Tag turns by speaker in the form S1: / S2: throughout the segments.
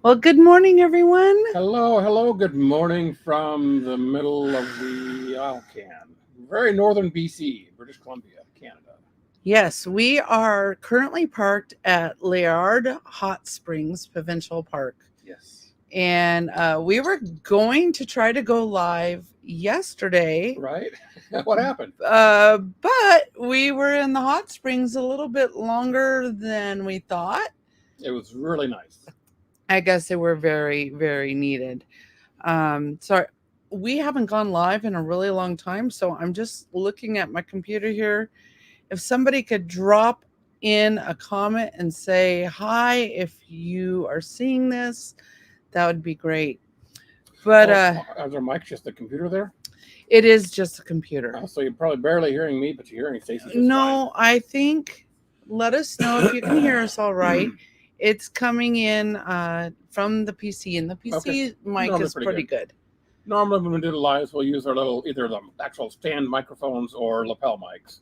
S1: Well, good morning, everyone.
S2: Hello, hello, good morning from the middle of the very northern BC, British Columbia, Canada.
S1: Yes, we are currently parked at Liard Hot Springs Provincial Park.
S2: Yes.
S1: And we were going to try to go live yesterday,
S2: Right? What happened?
S1: but we were in the hot springs a little bit longer than we thought.
S2: It was really nice.
S1: I guess they were very, very needed. So we haven't gone live in a really long time. So I'm just looking at my computer here. If somebody could drop in a comment and say hi if you are seeing this, that would be great. But
S2: Are there mics just the computer there?
S1: it is just a computer.
S2: So you're probably barely hearing me, but you're hearing Stacey just
S1: No, I think let us know if you can hear us all right. It's coming in from the PC, and the PC
S2: Okay.
S1: mic
S2: Normally
S1: is
S2: pretty
S1: pretty good.
S2: Normally when we do the lives, we'll use our either the actual stand microphones or lapel mics.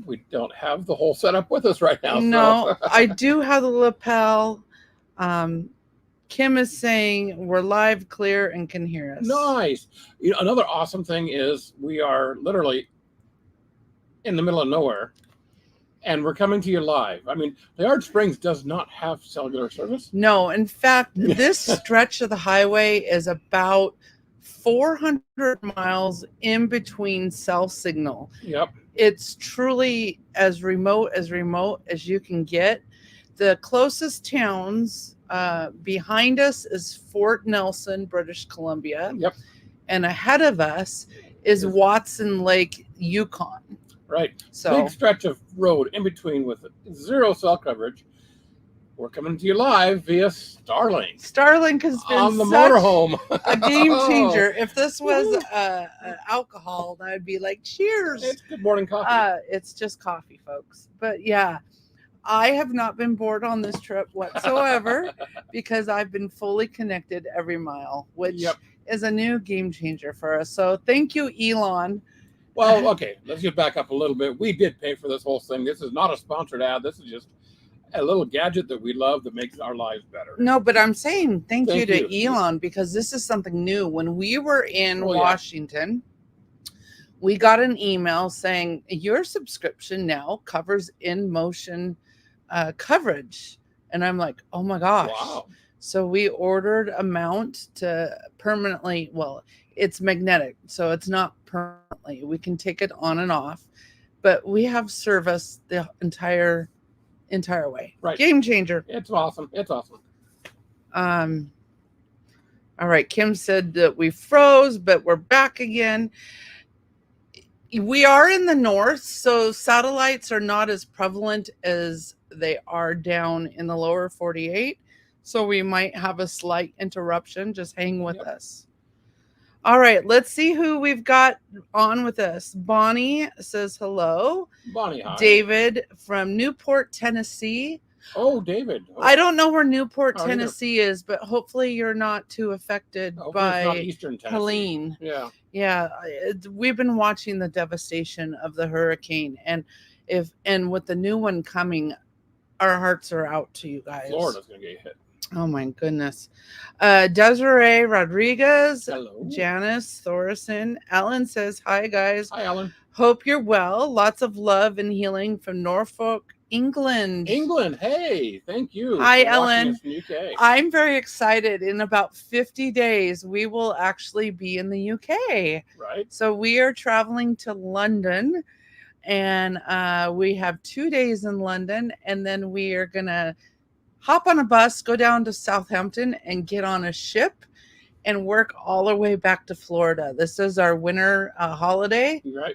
S2: We don't have the whole setup with us right now.
S1: No,
S2: So.
S1: I do have the lapel. Kim is saying we're live, clear, and can hear us.
S2: Nice. Another awesome thing is we are literally in the middle of nowhere, and we're coming to you live. I mean, Liard Springs does not have cellular service.
S1: No, in fact, this stretch of the highway is about 400 miles in between cell signal.
S2: Yep.
S1: It's truly as remote as you can get. The closest towns behind us is Fort Nelson, British Columbia.
S2: Yep.
S1: And ahead of us is Watson Lake, Yukon.
S2: Right.
S1: So
S2: big stretch of road in between with zero cell coverage. We're coming to you live via Starlink.
S1: Starlink has been
S2: on the
S1: such
S2: motorhome.
S1: a game changer. If this was alcohol, I'd be like, cheers.
S2: It's good morning coffee.
S1: It's just coffee, folks. But yeah, I have not been bored on this trip whatsoever because I've been fully connected every mile, which is a new game changer for us. So thank you, Elon.
S2: Well, okay, let's get back up a little bit. We did pay for this whole thing. This is not a sponsored ad. This is just a little gadget that we love that makes our lives better.
S1: No, but I'm saying thank you to Elon because this is something new. When we were in Washington, we got an email saying your subscription now covers in motion coverage. And I'm like, oh my gosh.
S2: Wow.
S1: So we ordered a mount to permanently, well, it's magnetic, so it's not permanently. We can take it on and off, but we have service the entire way.
S2: Right.
S1: Game changer.
S2: It's awesome. It's awesome.
S1: All right. Kim said that we froze, but we're back again. We are in the north, so satellites are not as prevalent as they are down in the lower 48. So we might have a slight interruption. Just hang with us. All right, let's see who we've got on with us. Bonnie says hello.
S2: Bonnie, hi.
S1: David from Newport, Tennessee.
S2: Oh, David. Oh.
S1: I don't know where Newport, Tennessee is, but hopefully you're not too affected by
S2: Eastern Tennessee.
S1: Helene.
S2: Yeah.
S1: Yeah, we've been watching the devastation of the hurricane, and with the new one coming, our hearts are out to you guys.
S2: Florida's going to get hit.
S1: Oh my goodness. Desiree Rodriguez.
S2: Hello.
S1: Janice Thorson. Ellen says, hi guys.
S2: Hi, Ellen.
S1: Hope you're well. Lots of love and healing from Norfolk, England.
S2: England. Hey, thank you.
S1: Hi, Ellen.
S2: From UK.
S1: I'm very excited. In about 50 days, we will actually be in the UK.
S2: Right.
S1: So we are traveling to London, and we have 2 days in London, and then we are going to hop on a bus, go down to Southampton, and get on a ship and work all the way back to Florida. This is our winter holiday.
S2: Right.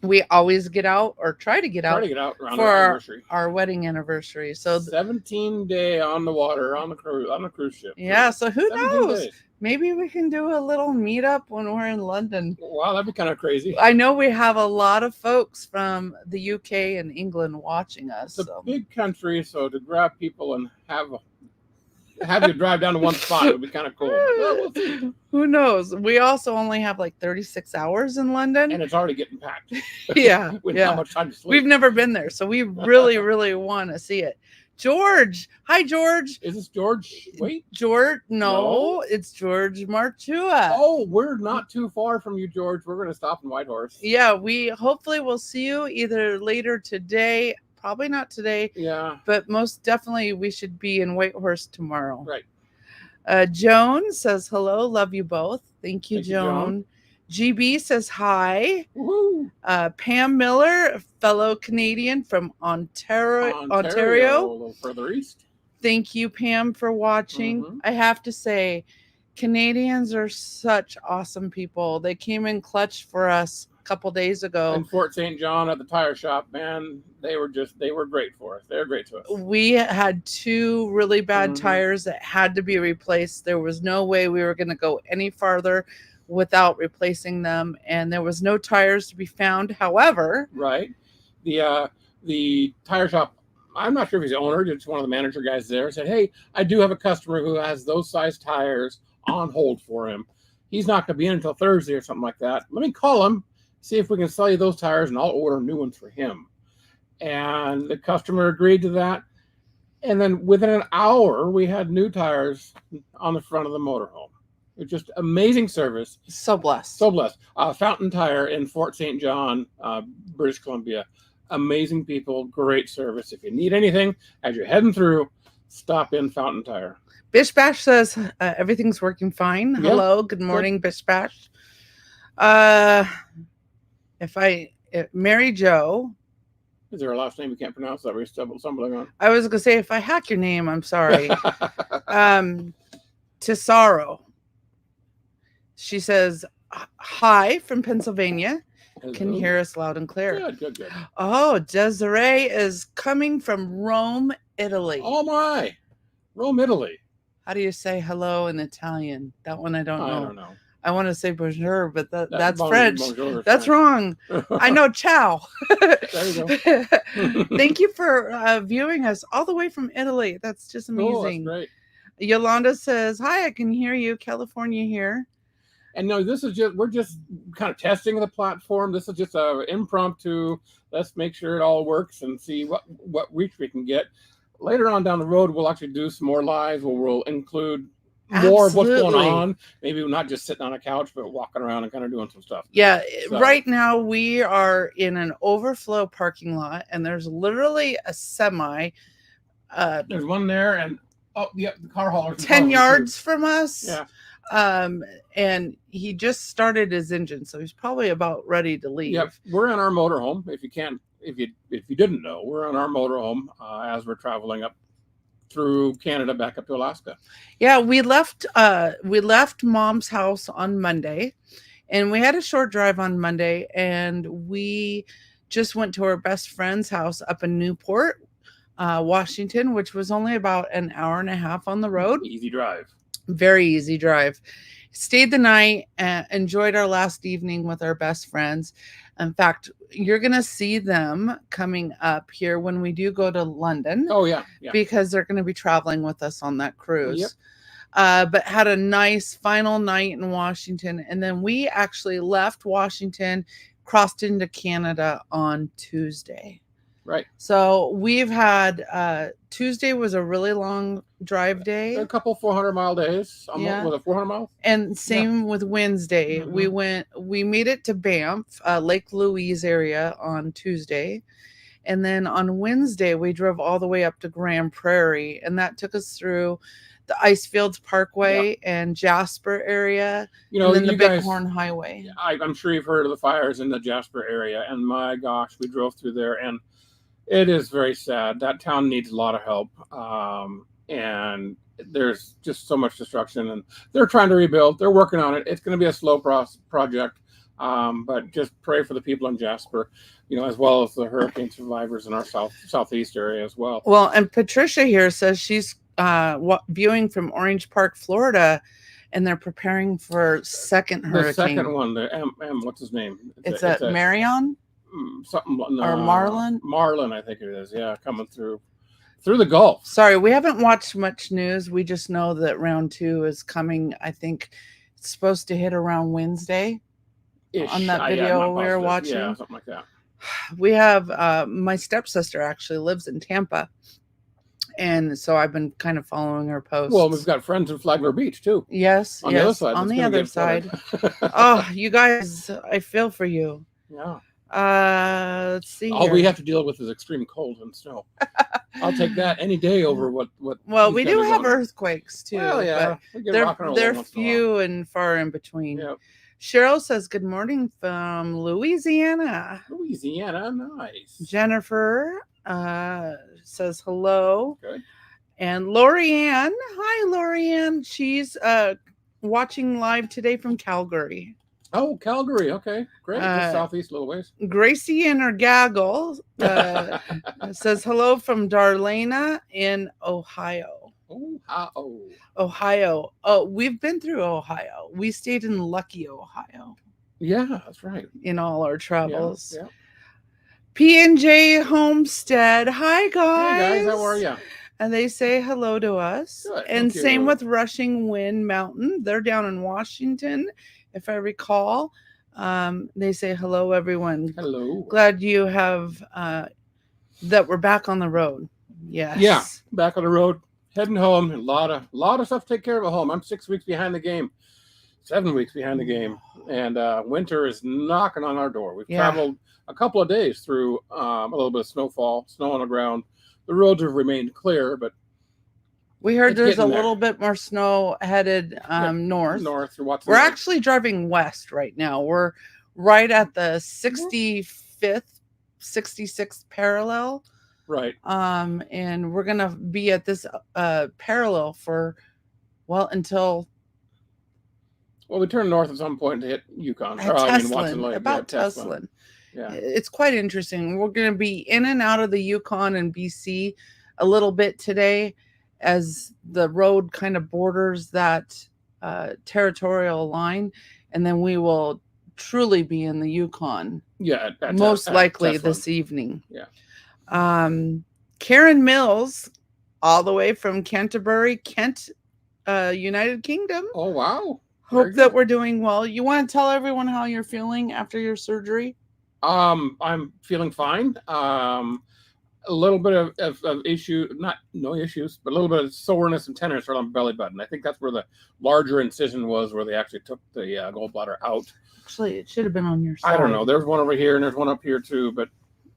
S1: We always get out or try to get out
S2: around
S1: for our wedding anniversary. So
S2: 17-day on the water on the cruise ship.
S1: Yeah. So who knows? Days. Maybe we can do a little meetup when we're in London.
S2: Wow, that'd be kind of crazy.
S1: I know we have a lot of folks from the UK and England watching us.
S2: It's a big country, so to grab people and have have you drive down to one spot. It would be kind of cool. Well, we'll see.
S1: Who knows? We also only have like 36 hours in London.
S2: And it's already getting packed.
S1: Yeah.
S2: We don't
S1: Yeah.
S2: have much time to sleep.
S1: We've never been there, so we really, really want to see it. George. Hi, George.
S2: Is this George? Wait.
S1: George? No, it's George Marchua.
S2: Oh, we're not too far from you, George. We're going to stop in Whitehorse.
S1: Yeah, we hopefully will see you either later today. Probably not today.
S2: Yeah.
S1: But most definitely we should be in Whitehorse tomorrow.
S2: Right.
S1: Joan says hello. Love you both. Thank you,
S2: Thank you,
S1: Joan. GB says hi.
S2: Woohoo.
S1: Pam Miller, fellow Canadian from Ontario.
S2: A little further east.
S1: Thank you, Pam, for watching.
S2: Mhm.
S1: I have to say, Canadians are such awesome people. They came in clutch for us a couple days ago.
S2: In Fort St. John at the tire shop, man, they were great for us. They're great to us.
S1: We had 2 really bad
S2: Mhm.
S1: tires that had to be replaced. There was no way we were going to go any farther without replacing them, and there was no tires to be found. However,
S2: right, the tire shop, I'm not sure if he's the owner, just one of the manager guys there, said, hey, I do have a customer who has those size tires on hold for him. He's not going to be in until Thursday or something like that. Let me call him, see if we can sell you those tires, and I'll order new ones for him. And the customer agreed to that. And then within an hour, we had new tires on the front of the motorhome. It's just amazing service.
S1: so blessed.
S2: So blessed. Fountain Tire in Fort St. John, British Columbia. Amazing people, great service. If you need anything as you're heading through, stop in Fountain Tire.
S1: Bish Bash says everything's working fine.
S2: Yeah.
S1: Hello, good morning, Bish Bash. Mary Jo.
S2: Is there a last name you can't pronounce that we're stumbling on?
S1: I was gonna say, if I hack your name, I'm sorry. Tesaro. She says hi from Pennsylvania. Can you hear us loud and clear?
S2: Good.
S1: Oh, Desiree is coming from Rome, Italy.
S2: Oh my, Rome, Italy.
S1: How do you say hello in Italian? That one I don't know.
S2: I don't know.
S1: I want to say bonjour, but that's
S2: bonjour,
S1: French.
S2: bonjour,
S1: That's
S2: French.
S1: Wrong. I know ciao.
S2: There you go.
S1: Thank you for viewing us all the way from Italy. That's just amazing.
S2: Cool, that's great.
S1: Yolanda says, hi, I can hear you. California here.
S2: And no, we're just kind of testing the platform. This is just a impromptu. Let's make sure it all works and see what reach we can get. Later on down the road, we'll actually do some more lives where we'll include more of what's going on. Maybe we're not just sitting on a couch, but walking around and kind of doing some stuff.
S1: Yeah. So, right now we are in an overflow parking lot, and there's literally a semi.
S2: There's one there, and the car hauler
S1: 10 yards from us.
S2: Yeah.
S1: And he just started his engine, so he's probably about ready to leave.
S2: Yep, we're in our motorhome. If you didn't know, we're in our motorhome as we're traveling up through Canada back up to Alaska.
S1: Yeah, we left Mom's house on Monday, and we had a short drive on Monday, and we just went to our best friend's house up in Newport, Washington, which was only about an hour and a half on the road.
S2: Easy drive.
S1: Very easy drive. Stayed the night and enjoyed our last evening with our best friends. In fact, you're going to see them coming up here when we do go to London.
S2: Oh, yeah.
S1: Because they're going to be traveling with us on that cruise. Yep. But had a nice final night in Washington. And then we actually left Washington, crossed into Canada on Tuesday.
S2: Right.
S1: So we've had Tuesday was a really long drive day.
S2: A couple 400-mile days.
S1: Yeah.
S2: Was it 400 miles?
S1: And same with Wednesday. Mm-hmm. We made it to Banff, Lake Louise area on Tuesday. And then on Wednesday, we drove all the way up to Grand Prairie. And that took us through the Icefields Parkway and Jasper area. And then the Bighorn Highway.
S2: I'm sure you've heard of the fires in the Jasper area. And my gosh, we drove through there, and it is very sad. That town needs a lot of help. And there's just so much destruction, and they're trying to rebuild. They're working on it. It's going to be a slow project. But just pray for the people in Jasper, as well as the hurricane survivors in our southeast area as well.
S1: Well, and Patricia here says she's viewing from Orange Park, Florida, and they're preparing for second hurricane.
S2: The second one, the M what's his name?
S1: It's a Marion?
S2: Something
S1: or Marlin?
S2: Marlin, I think it is. Yeah, coming through. through the Gulf.
S1: Sorry, we haven't watched much news. We just know that round 2 is coming. I think it's supposed to hit around Wednesday. On that video we were watching.
S2: Yeah, something like that.
S1: We have my stepsister actually lives in Tampa. And so I've been kind of following her posts.
S2: Well, we've got friends in Flagler Beach too.
S1: Yes,
S2: on the other side.
S1: On the other side. Oh, you guys, I feel for you.
S2: Yeah.
S1: Let's see.
S2: All we have to deal with is extreme cold and snow. I'll take that any day over what.
S1: Well, we do have earthquakes too.
S2: Well, yeah,
S1: but they're few and far in between.
S2: Yep.
S1: Cheryl says, "Good morning from Louisiana."
S2: Louisiana, nice.
S1: Jennifer says hello.
S2: Good.
S1: And Lorianne, hi Lorianne. She's watching live today from Calgary.
S2: Oh, Calgary. Okay, great. Just southeast a little ways.
S1: Gracie and her gaggle says hello from Darlena in Ohio. Ohio. Oh, we've been through Ohio. We stayed in Lucky, Ohio.
S2: Yeah, that's right.
S1: In all our travels.
S2: Yeah.
S1: P&J Homestead. Hi, guys.
S2: Hey, guys. How are you?
S1: And they say hello to us.
S2: Good,
S1: and same with Rushing Wind Mountain. They're down in Washington, if I recall. They say hello, everyone.
S2: Hello.
S1: Glad you have that we're back on the road. Yes.
S2: Yeah, back on the road, heading home. A lot of stuff to take care of at home. I'm 6 weeks behind the game, 7 weeks behind the game, and winter is knocking on our door. We've traveled a couple of days through a little bit of snowfall, snow on the ground. The roads have remained clear, but
S1: we heard there's a little bit more snow headed north. We're actually driving west right now. We're right at the 65th, 66th parallel.
S2: Right.
S1: And we're gonna be at this parallel for until
S2: we turn north at some point to hit Yukon.
S1: About Teslin. Yeah, it's quite interesting. We're going to be in and out of the Yukon and BC a little bit today as the road kind of borders that territorial line, and then we will truly be in the Yukon.
S2: Yeah,
S1: most likely this evening.
S2: Yeah.
S1: Karen Mills, all the way from Canterbury, Kent, United Kingdom.
S2: Oh wow!
S1: Hope that we're doing well. You want to tell everyone how you're feeling after your surgery?
S2: I'm feeling fine. A little bit of issue, no issues, but a little bit of soreness and tenderness around the belly button. I think that's where the larger incision was, where they actually took the gallbladder out.
S1: Actually, it should have been on your side.
S2: I don't know. There's one over here and there's one up here too, but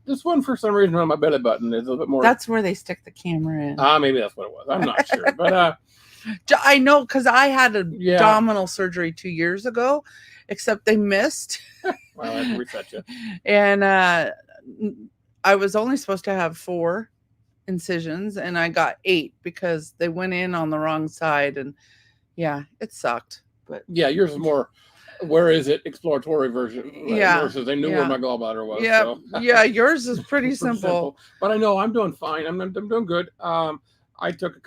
S2: this one for some reason on my belly button is a little bit more.
S1: That's where they stick the camera in.
S2: Maybe that's what it was. I'm not sure, but
S1: I know because I had abdominal surgery 2 years ago, except they missed.
S2: Well, I have to reset you.
S1: And I was only supposed to have 4 incisions, and I got 8 because they went in on the wrong side, and it sucked. But
S2: yeah, yours is more. Where is it? Exploratory version. Versus they knew where my gallbladder was.
S1: Yeah,
S2: so.
S1: Yours is pretty simple.
S2: But I know I'm doing fine. I'm doing good. I took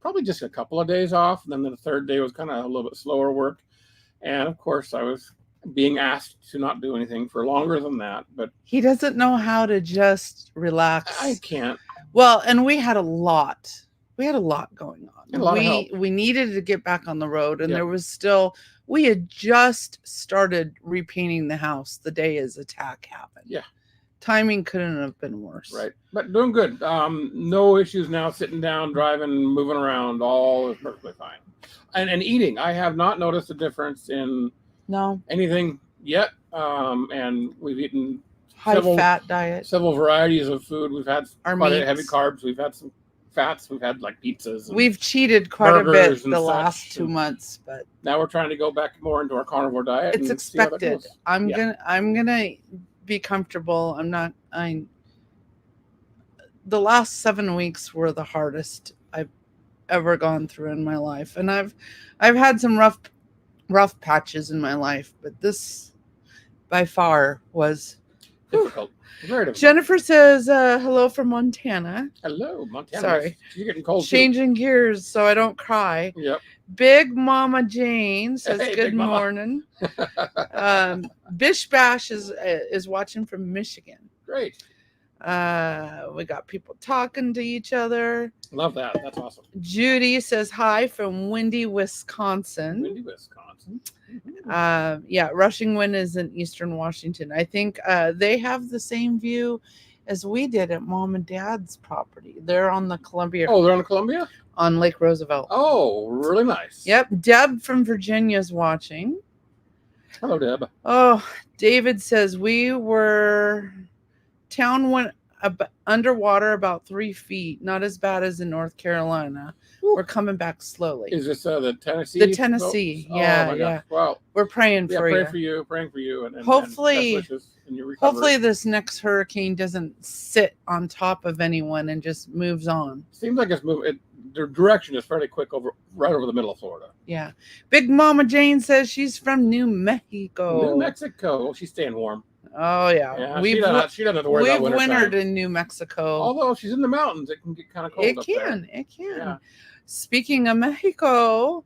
S2: probably just a couple of days off, and then the third day was kind of a little bit slower work, and of course I was being asked to not do anything for longer than that. But
S1: he doesn't know how to just relax.
S2: I can't.
S1: Well, and we had a lot going on.
S2: We
S1: needed to get back on the road, and there was still. We had just started repainting the house the day his attack happened.
S2: Yeah.
S1: Timing couldn't have been worse.
S2: Right. But doing good. No issues now, sitting down, driving, moving around, all is perfectly fine. And eating. I have not noticed a difference in anything yet. And we've eaten
S1: high-fat diet.
S2: Several varieties of food. We've had quite heavy carbs. We've had some fats. We've had like pizzas.
S1: We've cheated quite a bit the last 2 months, but
S2: now we're trying to go back more into our carnivore diet.
S1: It's expected. I'm gonna be comfortable. The last 7 weeks were the hardest I've ever gone through in my life, and I've had some rough patches in my life, but this by far was
S2: difficult. Very difficult.
S1: Jennifer says hello from Montana.
S2: Hello, Montana.
S1: Sorry.
S2: You're getting cold.
S1: Changing gears so I don't cry.
S2: Yep.
S1: Big Mama Jane says good morning. Bish Bash is watching from Michigan.
S2: Great.
S1: We got people talking to each other.
S2: Love that. That's awesome.
S1: Judy says hi from Windy, Wisconsin.
S2: Windy, Wisconsin.
S1: Yeah, Rushing Wind is in Eastern Washington. I think they have the same view as we did at Mom and Dad's property. They're on the Columbia.
S2: Oh, they're on Columbia?
S1: On Lake Roosevelt.
S2: Oh, really nice.
S1: Yep. Deb from Virginia's watching.
S2: Hello, Deb.
S1: Oh, David says town went underwater about 3 feet. Not as bad as in North Carolina. Ooh. We're coming back slowly.
S2: Is this the Tennessee?
S1: The Tennessee.
S2: Oh,
S1: Yeah,
S2: my
S1: yeah.
S2: gosh. Well,
S1: we're praying for you.
S2: Praying for you, and
S1: hopefully,
S2: best wishes in your recovery.
S1: Hopefully, this next hurricane doesn't sit on top of anyone and just moves on.
S2: Seems like it's moving. Their direction is fairly quick right over the middle of Florida.
S1: Yeah. Big Mama Jane says she's from New Mexico.
S2: New Mexico. She's staying warm.
S1: Oh yeah.
S2: She doesn't have to worry about winter time.
S1: We've wintered in New Mexico.
S2: Although she's in the mountains, it can get kind of cold.
S1: It can. Yeah. Speaking of Mexico,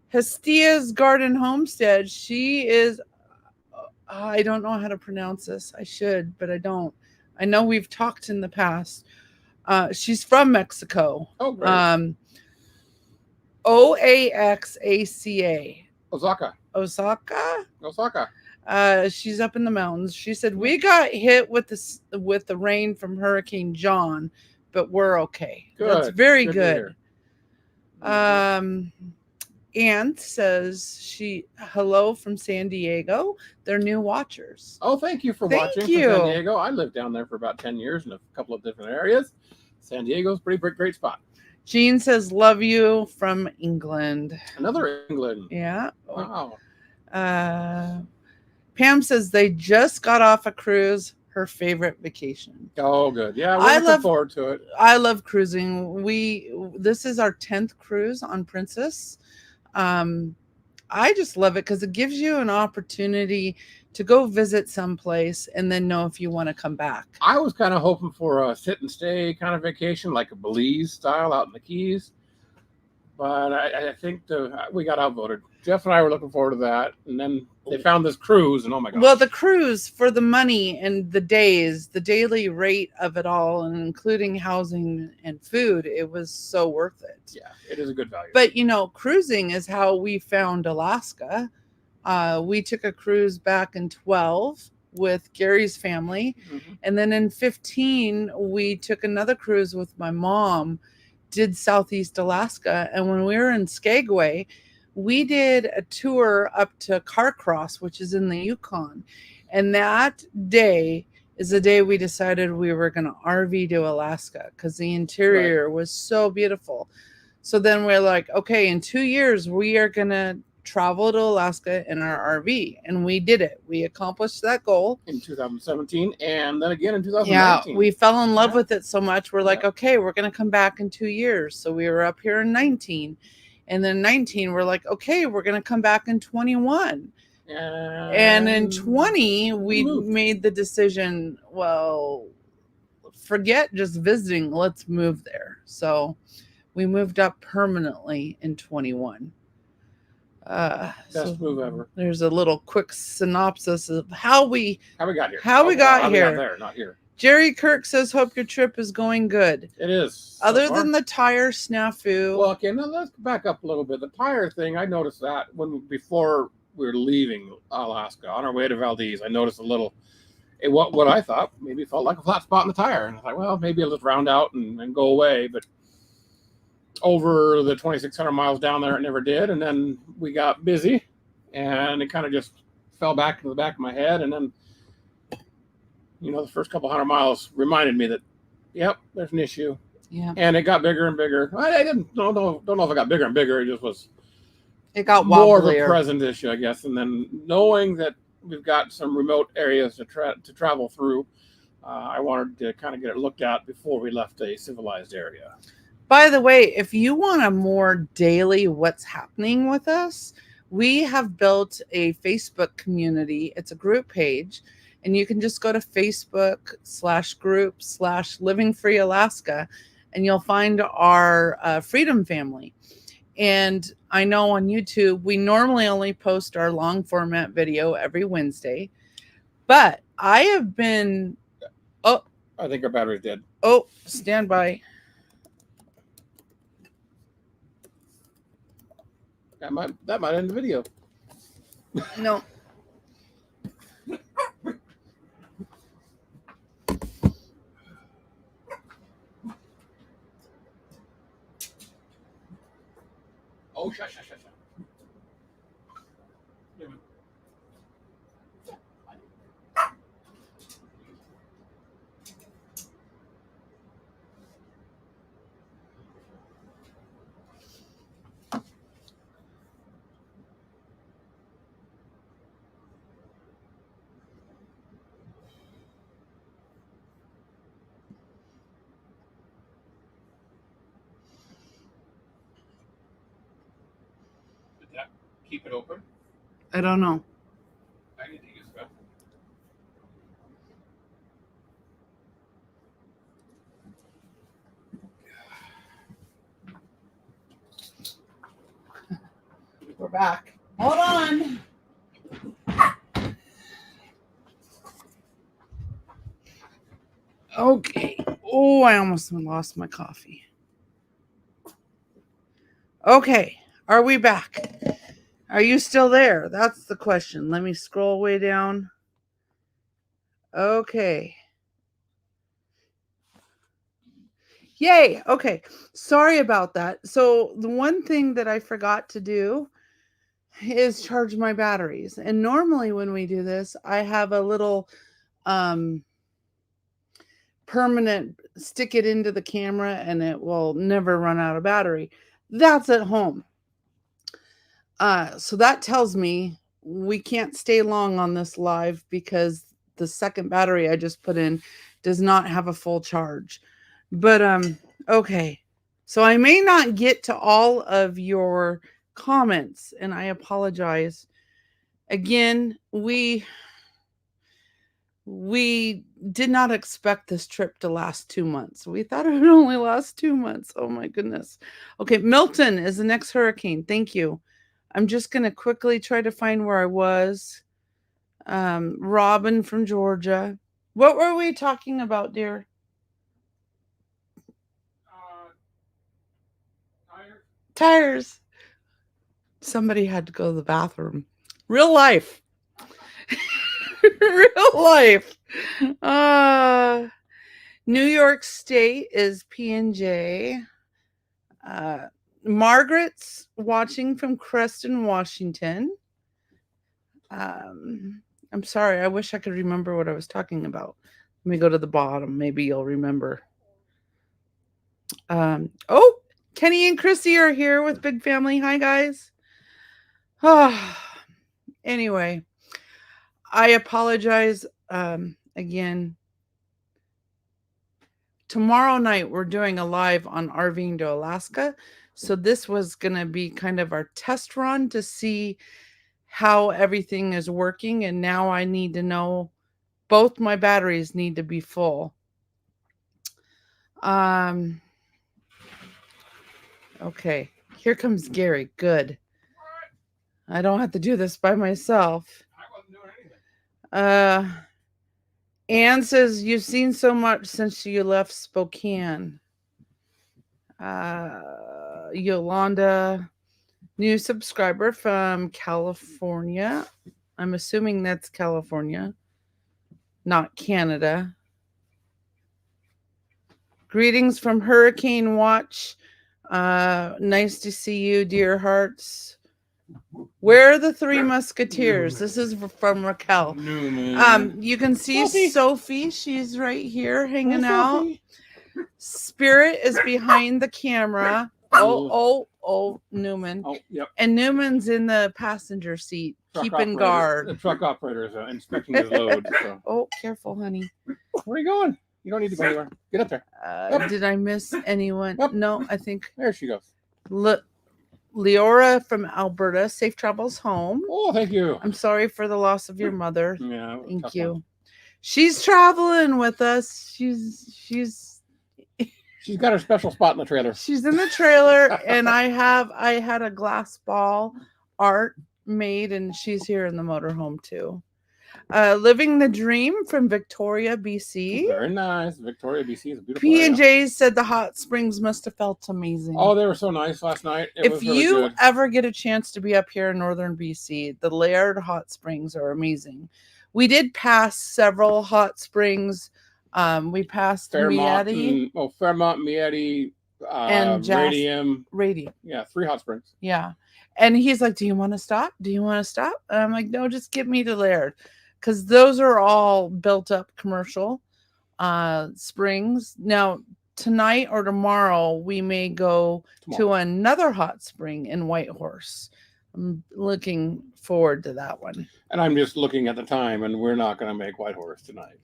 S1: Hestia's Garden Homestead. She is. I don't know how to pronounce this. I should, but I don't. I know we've talked in the past. She's from Mexico.
S2: Oh, great.
S1: Oaxaca.
S2: Osaka.
S1: She's up in the mountains. She said we got hit with the rain from Hurricane John, but we're okay.
S2: Good.
S1: That's very good. Ann says hello from San Diego. They're new watchers.
S2: Oh, thank you for watching from San Diego. I lived down there for about 10 years in a couple of different areas. San Diego's a pretty great spot.
S1: Jean says love you from England.
S2: Another England.
S1: Yeah.
S2: Wow.
S1: Pam says they just got off a cruise. Her favorite vacation.
S2: Oh, good. Yeah, we're looking forward to it.
S1: I love cruising. This is our 10th cruise on Princess. I just love it because it gives you an opportunity to go visit someplace and then know if you want to come back.
S2: I was kind of hoping for a sit and stay kind of vacation, like a Belize style out in the Keys. But I think we got outvoted. Jeff and I were looking forward to that. And then they found this cruise, and oh my God.
S1: Well, the cruise, for the money and the days, the daily rate of it all, and including housing and food, it was so worth it.
S2: Yeah, it is a good value.
S1: But, cruising is how we found Alaska. We took a cruise back in 2012 with Gary's family. Mm-hmm. And then in 2015, we took another cruise with my mom, did Southeast Alaska. And when we were in Skagway, we did a tour up to Carcross, which is in the Yukon. And that day is the day we decided we were going to RV to Alaska because the interior was so beautiful. So then we're like, okay, in 2 years, we are going to travel to Alaska in our RV. And we did it. We accomplished that goal.
S2: In 2017 and then again in 2019.
S1: Yeah, we fell in love with it so much. We're like, okay, we're going to come back in 2 years. So we were up here in 19. And then 19, we're like, okay, we're going to come back in 21. And in 20, we made the decision, well, forget just visiting. Let's move there. So we moved up permanently in 21.
S2: Best move ever.
S1: There's a little quick synopsis of how we got here.
S2: How we got there, not here.
S1: Jerry Kirk says, hope your trip is going good.
S2: It is.
S1: Other than the tire snafu.
S2: Well, okay, now let's back up a little bit. The tire thing, I noticed that before we were leaving Alaska on our way to Valdez, I noticed what I thought maybe felt like a flat spot in the tire. And I thought, well, maybe I'll just round out and go away. But over the 2,600 miles down there, it never did. And then we got busy and it kind of just fell back into the back of my head. And then, the first couple hundred miles reminded me that, yep, there's an issue.
S1: Yeah.
S2: And it got bigger and bigger. I don't know if it got bigger and bigger.
S1: It got
S2: more
S1: wobblier.
S2: Of a present issue, I guess. And then knowing that we've got some remote areas to travel through, I wanted to kind of get it looked at before we left a civilized area.
S1: By the way, if you want a more daily what's happening with us, we have built a Facebook community. It's a group page. And you can just go to Facebook/group/Living Free Alaska, and you'll find our Freedom Family. And I know on YouTube, we normally only post our long format video every Wednesday. But I have been...
S2: I think our battery's dead.
S1: Oh, stand by.
S2: That might end the video.
S1: No.
S2: Oh, shush. Did that keep it open?
S1: I don't know.
S2: I need to use that.
S1: We're back. Hold on. Okay. Oh, I almost lost my coffee. Okay. Are we back? Are you still there? That's the question. Let me scroll way down. Okay. Yay. Okay. Sorry about that. So the one thing that I forgot to do is charge my batteries. And normally when we do this, I have a little permanent stick it into the camera and it will never run out of battery. That's at home. So that tells me we can't stay long on this live because the second battery I just put in does not have a full charge. But okay. So I may not get to all of your comments and I apologize. Again, we did not expect this trip to last 2 months. We thought it would only last 2 months. Oh my goodness. Okay, Milton is the next hurricane. Thank you. I'm just going to quickly try to find where I was. Robin from Georgia. What were we talking about, dear? Tires. Somebody had to go to the bathroom. Real life. Real life. New York State is P&J. Margaret's watching from Creston, Washington. I'm sorry. I wish I could remember what I was talking about. Let me go to the bottom. Maybe you'll remember. Oh, Kenny and Chrissy are here with Big Family. Hi, guys. Anyway, I apologize again. Tomorrow night, we're doing a live on RVing to Alaska. So this was going to be kind of our test run to see how everything is working. And now I need to know both my batteries need to be full. Okay, here comes Gary. Good. I don't have to do this by myself.
S2: I wasn't doing anything.
S1: Anne says, you've seen so much since you left Spokane. Yolanda, new subscriber from California. I'm assuming that's California, not Canada. Greetings from Hurricane Watch. Nice to see you, dear hearts. Where are the Three Musketeers? This is from Raquel. You can see Sophie. She's right here hanging out. Spirit is behind the camera. Oh, Newman.
S2: Oh, yep.
S1: And Newman's in the passenger seat, keeping guard.
S2: The truck operator is inspecting his load. So.
S1: Oh, careful, honey.
S2: Where are you going? You don't need to go anywhere. Get up there.
S1: Did I miss anyone? No, I think.
S2: There she goes.
S1: Leora from Alberta, safe travels home.
S2: Oh, thank you.
S1: I'm sorry for the loss of your mother.
S2: Yeah,
S1: thank you. One. She's traveling with us. She's
S2: got her special spot in the trailer.
S1: She's in the trailer, and I had a glass ball art made, and she's here in the motorhome too. Living the Dream from Victoria, BC.
S2: Very nice. Victoria, BC is a beautiful
S1: P
S2: area.
S1: and J said the hot springs must have felt amazing.
S2: Oh, they were so nice last night. It
S1: If
S2: was really
S1: you
S2: good.
S1: ever get a chance to be up here in northern BC, the Laird hot springs are amazing. We did pass several hot springs. We passed
S2: Fairmont,
S1: Mieti
S2: Fairmont, Mieti,
S1: and
S2: Radium.
S1: Radium.
S2: Yeah, 3 hot springs.
S1: Yeah. And he's like, do you want to stop? Do you want to stop? And I'm like, no, just get me to Laird. Because those are all built up commercial springs. Now, tonight or tomorrow, we may go to another hot spring in Whitehorse. I'm looking forward to that one.
S2: And I'm just looking at the time, and we're not going to make Whitehorse tonight.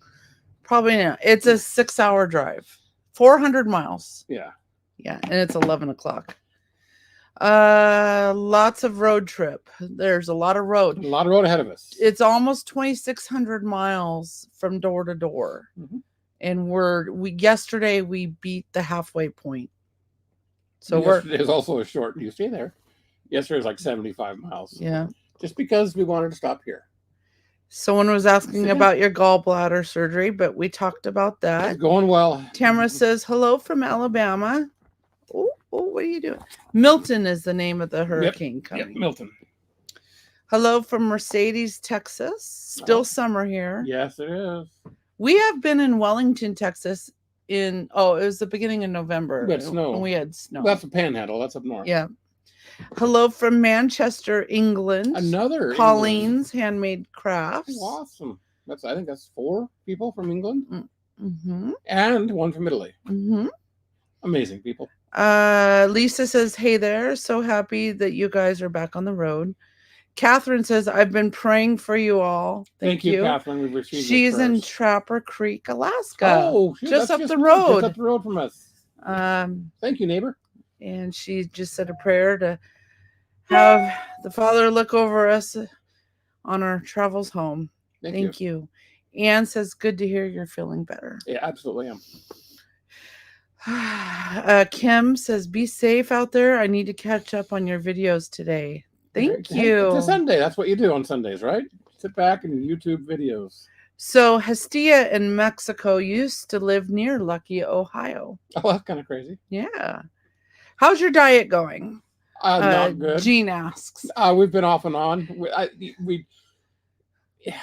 S1: Probably not. It's a 6-hour drive, 400 miles.
S2: Yeah.
S1: Yeah, and it's 11 o'clock. Lots of road trip. There's a lot of road.
S2: A lot of road ahead of us.
S1: It's almost 2,600 miles from door to door.
S2: Mm-hmm.
S1: And yesterday we beat the halfway point. So
S2: yesterday was also a short. You stay there. Yesterday was like 75 miles.
S1: Yeah.
S2: Just because we wanted to stop here.
S1: Someone was asking about your gallbladder surgery, but we talked about that.
S2: It's going well.
S1: Tamara says, hello from Alabama. Oh, what are you doing? Milton is the name of the hurricane coming.
S2: Yep, Milton.
S1: Hello from Mercedes, Texas. Still summer here.
S2: Yes, it is.
S1: We have been in Wellington, Texas it was the beginning of November.
S2: We had snow.
S1: And we had snow.
S2: That's a Panhandle. That's up north.
S1: Yeah. Hello from Manchester, England.
S2: Another
S1: Pauline's Handmade Crafts.
S2: Oh, awesome. I think that's 4 people from England.
S1: Mm-hmm.
S2: And 1 from Italy.
S1: Mm-hmm.
S2: Amazing people.
S1: Lisa says, hey there. So happy that you guys are back on the road. Catherine says, I've been praying for you all. Thank you,
S2: Catherine. We've received
S1: She's in Trapper Creek, Alaska. Just up the road.
S2: Just up the road from us. Thank you, neighbor.
S1: And she just said a prayer to have the Father look over us on our travels home. Thank you. Anne says, good to hear you're feeling better.
S2: Yeah, absolutely
S1: am. Kim says, be safe out there. I need to catch up on your videos today. Thank you.
S2: It's a Sunday. That's what you do on Sundays, right? Sit back and YouTube videos.
S1: So Hestia in Mexico used to live near Lucky, Ohio.
S2: Oh, that's kind of crazy.
S1: Yeah. How's your diet going?
S2: Not good.
S1: Jean asks.
S2: We've been off and on.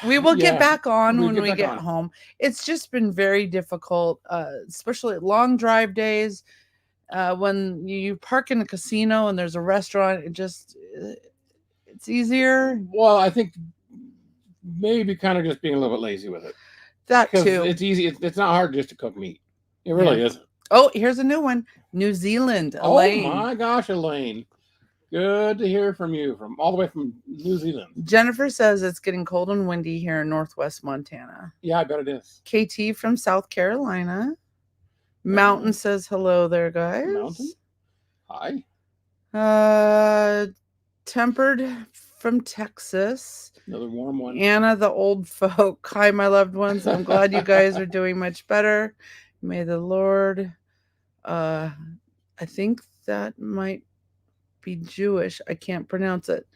S2: We
S1: will get back on when we get home. It's just been very difficult, especially long drive days. When you park in a casino and there's a restaurant, it's easier.
S2: Well, I think maybe kind of just being a little bit lazy with it.
S1: That too.
S2: It's easy. It's not hard just to cook meat. It really isn't.
S1: Oh, here's a new one. New Zealand, Elaine.
S2: Oh my gosh, Elaine. Good to hear from you from all the way from New Zealand.
S1: Jennifer says it's getting cold and windy here in Northwest Montana.
S2: Yeah, I bet it is.
S1: KT from South Carolina. Mountain says hello there, guys.
S2: Mountain.
S1: Hi. Tempered from Texas.
S2: Another warm one.
S1: Anna, the old folk. Hi, my loved ones. I'm glad you guys are doing much better. May the Lord, I think that might be Jewish. I can't pronounce it.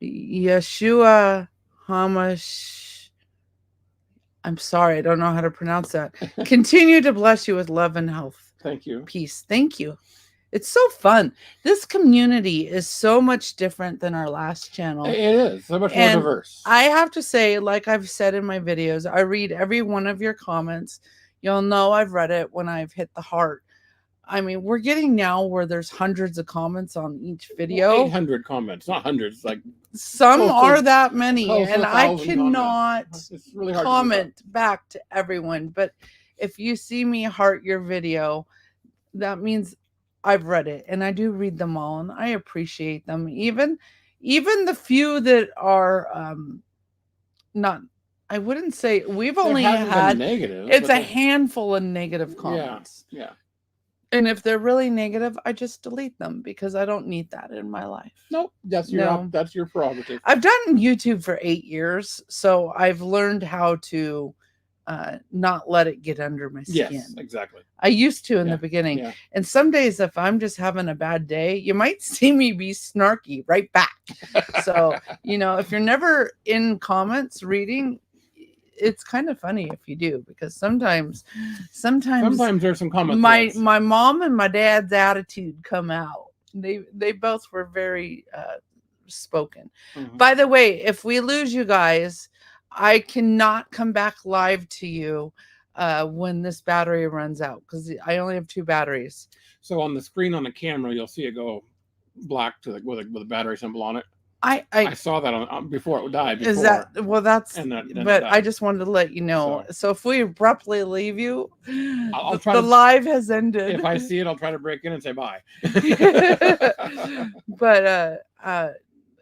S1: Yeshua Hamash. I'm sorry. I don't know how to pronounce that. Continue to bless you with love and health.
S2: Thank you.
S1: Peace. Thank you. It's so fun. This community is so much different than our last channel.
S2: It is so much more diverse.
S1: I have to say, like I've said in my videos, I read every one of your comments. You'll know I've read it when I've hit the heart. I mean, we're getting now where there's hundreds of comments on each video.
S2: Well, 800 comments, not hundreds. Like
S1: some are that many, and I cannot
S2: really
S1: comment back to everyone. But if you see me heart your video, that means I've read it, and I do read them all, and I appreciate them. Even the few that are not. I wouldn't say we've only had negative. It's a handful of negative comments.
S2: Yeah.
S1: And if they're really negative, I just delete them because I don't need that in my life.
S2: Nope, that's your prerogative.
S1: I've done YouTube for 8 years, so I've learned how to not let it get under my skin.
S2: Yes, exactly.
S1: I used to in the beginning. And some days, if I'm just having a bad day, you might see me be snarky right back. So, if you're never in comments reading, it's kind of funny if you do, because sometimes
S2: there's some common
S1: my
S2: threads.
S1: my mom and my dad's attitude come out. They both were very spoken.
S2: Mhm.
S1: By the way, if we lose you guys, I cannot come back live to you when this battery runs out, because I only have 2 batteries.
S2: So on the screen on the camera, you'll see it go black to with a battery symbol on it. I saw that on before it died.
S1: Is that, well, that's,
S2: and then
S1: but I just wanted to let you know. So if we abruptly leave you,
S2: I'll try
S1: the
S2: to,
S1: live has ended.
S2: if I see it, I'll try to break in and say bye.
S1: But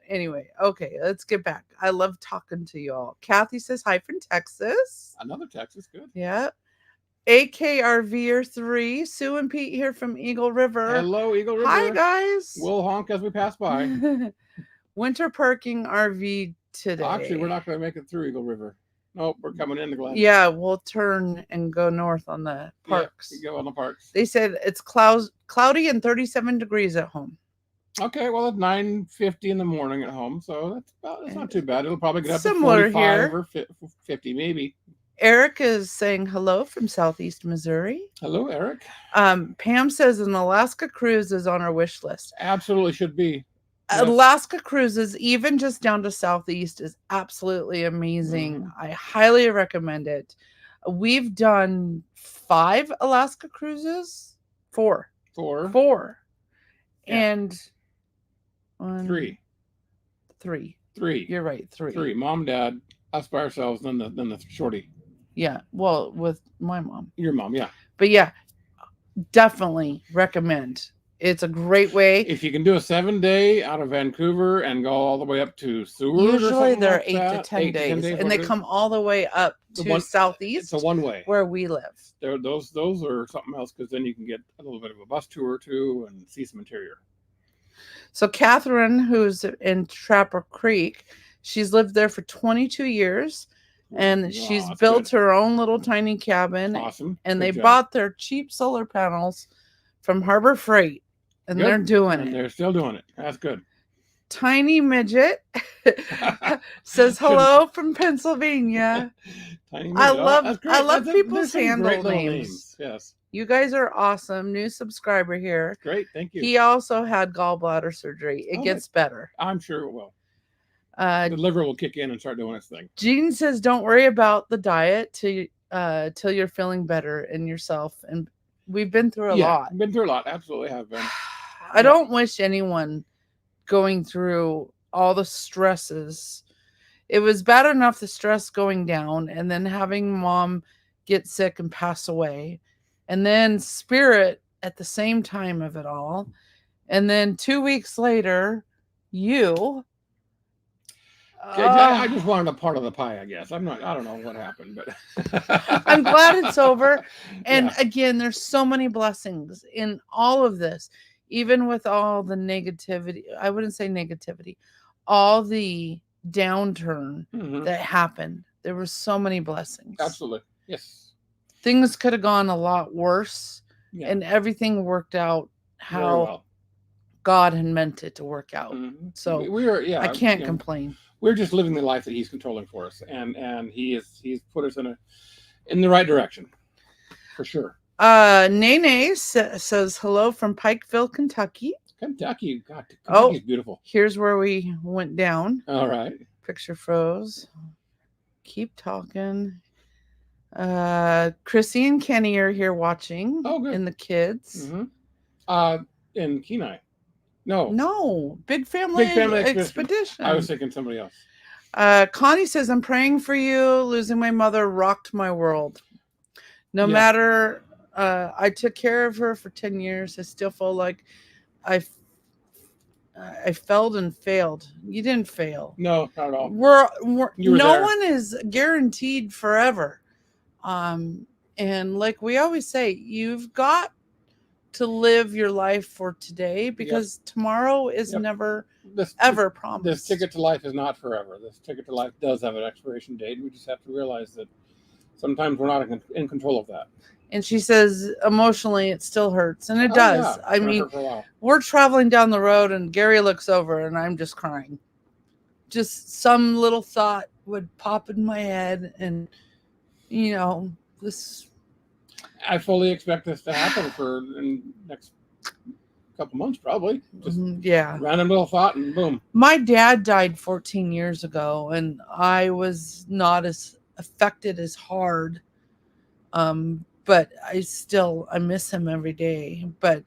S1: anyway, okay, let's get back. I love talking to you all. Kathy says hi from Texas.
S2: Another Texas, good.
S1: Yeah. AKRVer3, Sue and Pete here from Eagle River.
S2: Hello, Eagle River.
S1: Hi, guys.
S2: We'll honk as we pass by.
S1: Winter parking RV today.
S2: Actually, we're not going to make it through Eagle River. Nope, we're coming in the Glen.
S1: Yeah, we'll turn and go north on the parks.
S2: Yeah, go on the parks.
S1: They said it's cloudy and 37 degrees at home.
S2: Okay, well, it's 9:50 in the morning at home, so that's not too bad. It'll probably get up
S1: Similar
S2: to 45
S1: here.
S2: or 50, maybe.
S1: Eric is saying hello from Southeast Missouri.
S2: Hello, Eric.
S1: Pam says an Alaska cruise is on our wish list.
S2: Absolutely should be.
S1: Yes. Alaska cruises, even just down to Southeast, is absolutely amazing. Mm-hmm. I highly recommend it. We've done 5 Alaska cruises. 4. Yeah. And 3. You're right. 3.
S2: Mom, Dad, us by ourselves, then the shorty.
S1: Yeah. Well, with my mom.
S2: Your mom, yeah.
S1: But yeah, definitely recommend. It's a great way.
S2: If you can do a 7-day out of Vancouver and go all the way up to Seward,
S1: usually they're
S2: like
S1: 8 to 10 days, and they come all the way up to Southeast.
S2: It's a one-way
S1: where we live.
S2: Those are something else, because then you can get a little bit of a bus tour too and see some interior.
S1: So Catherine, who's in Trapper Creek, she's lived there for 22 years. And she's built her own little tiny cabin.
S2: Awesome.
S1: And they bought their cheap solar panels from Harbor Freight. And they're doing it.
S2: They're still doing it. That's good.
S1: Tiny Midget says hello from Pennsylvania.
S2: Tiny Midget.
S1: I love people's handle names.
S2: Yes.
S1: You guys are awesome. New subscriber here.
S2: Great. Thank you.
S1: He also had gallbladder surgery. It gets better.
S2: I'm sure it will. The liver will kick in and start doing its thing.
S1: Jean says, don't worry about the diet till you're feeling better in yourself. And we've been through a lot.
S2: Been through a lot. Absolutely have been.
S1: I don't wish anyone going through all the stresses. It was bad enough the stress going down, and then having mom get sick and pass away, and then Spirit at the same time of it all. And then 2 weeks later, you...
S2: I just wanted a part of the pie, I guess. I don't know what happened, but
S1: I'm glad it's over. And again, there's so many blessings in all of this, even with all the negativity. I wouldn't say negativity, all the downturn that happened. There were so many blessings.
S2: Absolutely. Yes.
S1: Things could have gone a lot worse, and everything worked out how God had meant it to work out. So I can't complain.
S2: We're just living the life that he's controlling for us, and he's put us in the right direction, for sure.
S1: Nene says hello from Pikeville, Kentucky.
S2: Kentucky, God, Kentucky's beautiful.
S1: Here's where we went down.
S2: All right.
S1: Picture froze. Keep talking. Chrissy and Kenny are here watching.
S2: Oh, good.
S1: And the kids.
S2: In Kenai.
S1: No, big family expedition.
S2: I was thinking somebody else.
S1: Connie says, I'm praying for you. Losing my mother rocked my world. No matter, I took care of her for 10 years. I still feel like I failed and failed. You didn't fail.
S2: No, not at all.
S1: No one is guaranteed forever. And like we always say, you've got to live your life for today, because tomorrow is never ever promised.
S2: This ticket to life is not forever. This ticket to life does have an expiration date. We just have to realize that sometimes we're not in control of that.
S1: And she says emotionally it still hurts, and it does. I mean, we're traveling down the road and Gary looks over and I'm just crying. Just some little thought would pop in my head, and you know, this.
S2: I fully expect this to happen for the next couple months, probably. Just
S1: Yeah.
S2: random little thought and boom.
S1: My dad died 14 years ago, and I was not as affected as hard. But I miss him every day. But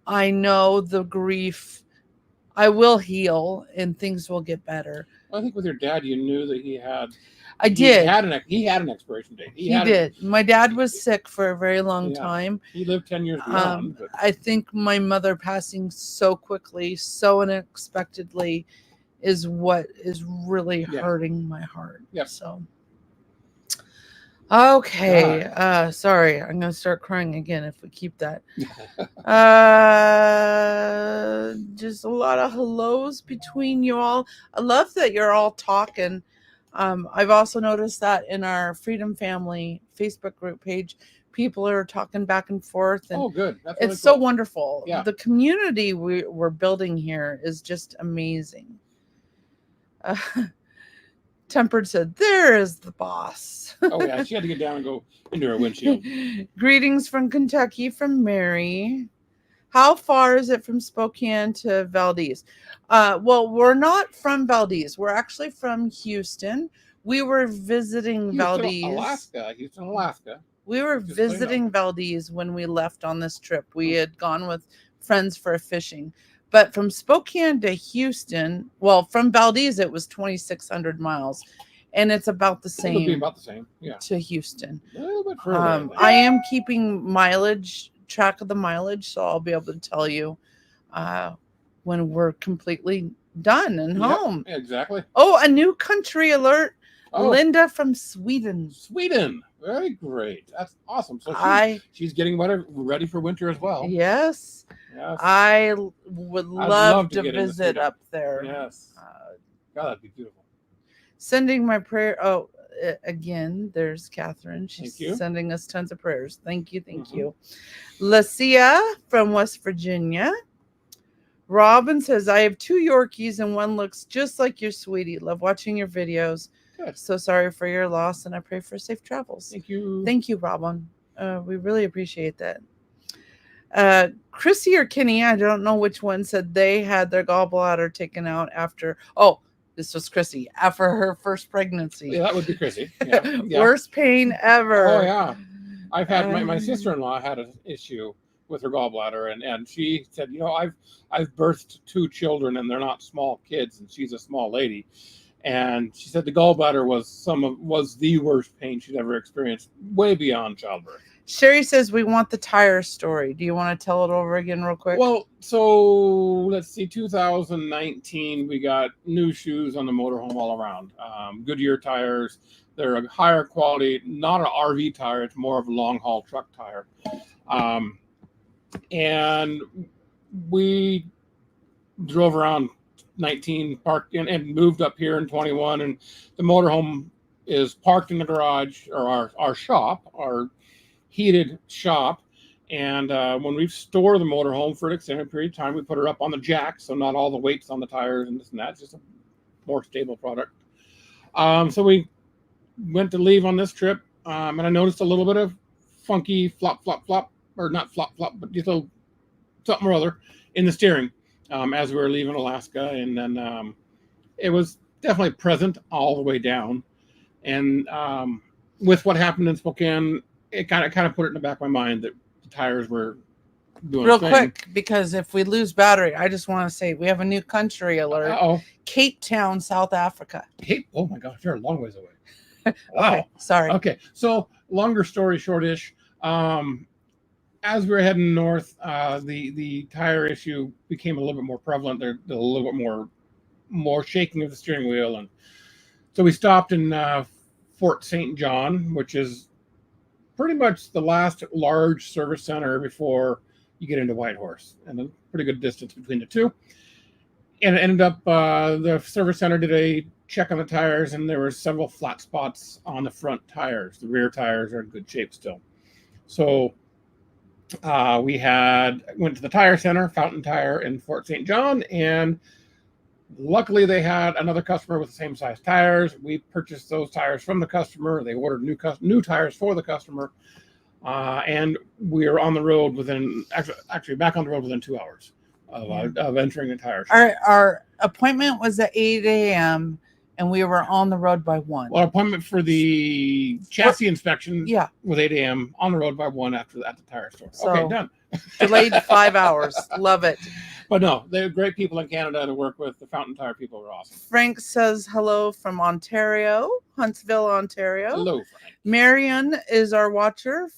S1: I know the grief. I will heal, and things will get better.
S2: I think with your dad, you knew that
S1: I did.
S2: he had an expiration date.
S1: He did. My dad was sick for a very long
S2: Yeah.
S1: time.
S2: He lived 10 years beyond. But
S1: I think my mother passing so quickly, so unexpectedly, is what is really
S2: Yeah.
S1: hurting my heart.
S2: Yep.
S1: So, okay. Sorry, I'm gonna start crying again if we keep that. Just a lot of hellos between you all. I love that you're all talking. I've also noticed that in our Freedom Family Facebook group page, people are talking back and forth, and
S2: oh, good. That's
S1: it's
S2: really
S1: so
S2: cool.
S1: wonderful.
S2: Yeah.
S1: The community we're building here is just amazing. Tempered said, "There is the boss."
S2: Oh, yeah. She had to get down and go into her windshield.
S1: Greetings from Kentucky from Mary. How far is it from Spokane to Valdez? Well, we're not from Valdez. We're actually from Houston. We were visiting Valdez.
S2: Houston, Alaska.
S1: We were visiting Valdez when we left on this trip. We had gone with friends for fishing. But from Spokane to Houston, well, from Valdez, it was 2,600 miles. And it's about the same.
S2: It'll be about the same, yeah.
S1: To Houston.
S2: A little bit further.
S1: I am keeping track of the mileage, so I'll be able to tell you when we're completely done and home.
S2: Exactly.
S1: Oh, a new country alert. Oh. Linda from Sweden.
S2: Sweden. Very great. That's awesome. So she's getting ready for winter as well.
S1: Yes. I would love to visit up there.
S2: Yes. God, that'd be beautiful.
S1: Sending my prayer. Oh, again, there's Catherine. She's sending us tons of prayers. Thank you. Thank you. Lacia from West Virginia. Robin says, I have 2 Yorkies and one looks just like your sweetie. Love watching your videos. Good. So sorry for your loss, and I pray for safe travels.
S2: Thank you.
S1: Thank you, Robin. We really appreciate that. Chrissy or Kenny, I don't know which one, said they had their gallbladder taken out after. Oh, this was Chrissy after her first pregnancy.
S2: Yeah, that would be Chrissy. Yeah.
S1: Worst pain ever.
S2: Oh yeah, I've had my sister-in-law had an issue with her gallbladder, and she said, I've birthed 2 children and they're not small kids, and she's a small lady, and she said the gallbladder was the worst pain she'd ever experienced, way beyond childbirth.
S1: Sherry says we want the tire story. Do you want to tell it over again real quick?
S2: Well, so let's see. 2019, we got new shoes on the motorhome all around. Goodyear tires. They're a higher quality, not an RV tire. It's more of a long haul truck tire. And we drove around 19, parked in, and moved up here in 21. And the motorhome is parked in the garage, or our shop, our heated shop. And when we store the motorhome for an extended period of time, we put her up on the jack, so not all the weight's on the tires and this and that. It's just a more stable product. So we went to leave on this trip, and I noticed a little bit of funky flop, or not flop, but just a something or other in the steering as we were leaving Alaska. And then it was definitely present all the way down. And with what happened in Spokane, it kind of put it in the back of my mind that the tires were doing
S1: real quick, because if we lose battery, I just want to say we have a new country alert. Cape Town, South Africa.
S2: Oh my gosh, you're a long ways away. Wow.
S1: Okay, sorry.
S2: Okay, so longer story shortish, as we were heading north, the tire issue became a little bit more prevalent. There's a little bit more shaking of the steering wheel, and so we stopped in Fort St. John, which is pretty much the last large service center before you get into Whitehorse, and a pretty good distance between the two. And it ended up, the service center did a check on the tires, and there were several flat spots on the front tires. The rear tires are in good shape still. So we went to the tire center, Fountain Tire in Fort St. John, and Luckily, they had another customer with the same size tires. We purchased those tires from the customer. They ordered new tires for the customer, and we are on the road within actually back on the road within 2 hours of entering the tire shop.
S1: Our appointment was at 8 a.m. and we were on the road by 1.
S2: Well, our appointment for the chassis inspection
S1: Yeah.
S2: was 8 a.m. on the road by 1 at the tire store.
S1: So,
S2: okay, done.
S1: Delayed 5 hours. Love it.
S2: But no, they're great people in Canada to work with. The Fountain Tire people are awesome.
S1: Frank says hello from Ontario, Huntsville, Ontario.
S2: Hello, Frank.
S1: Marion is our watcher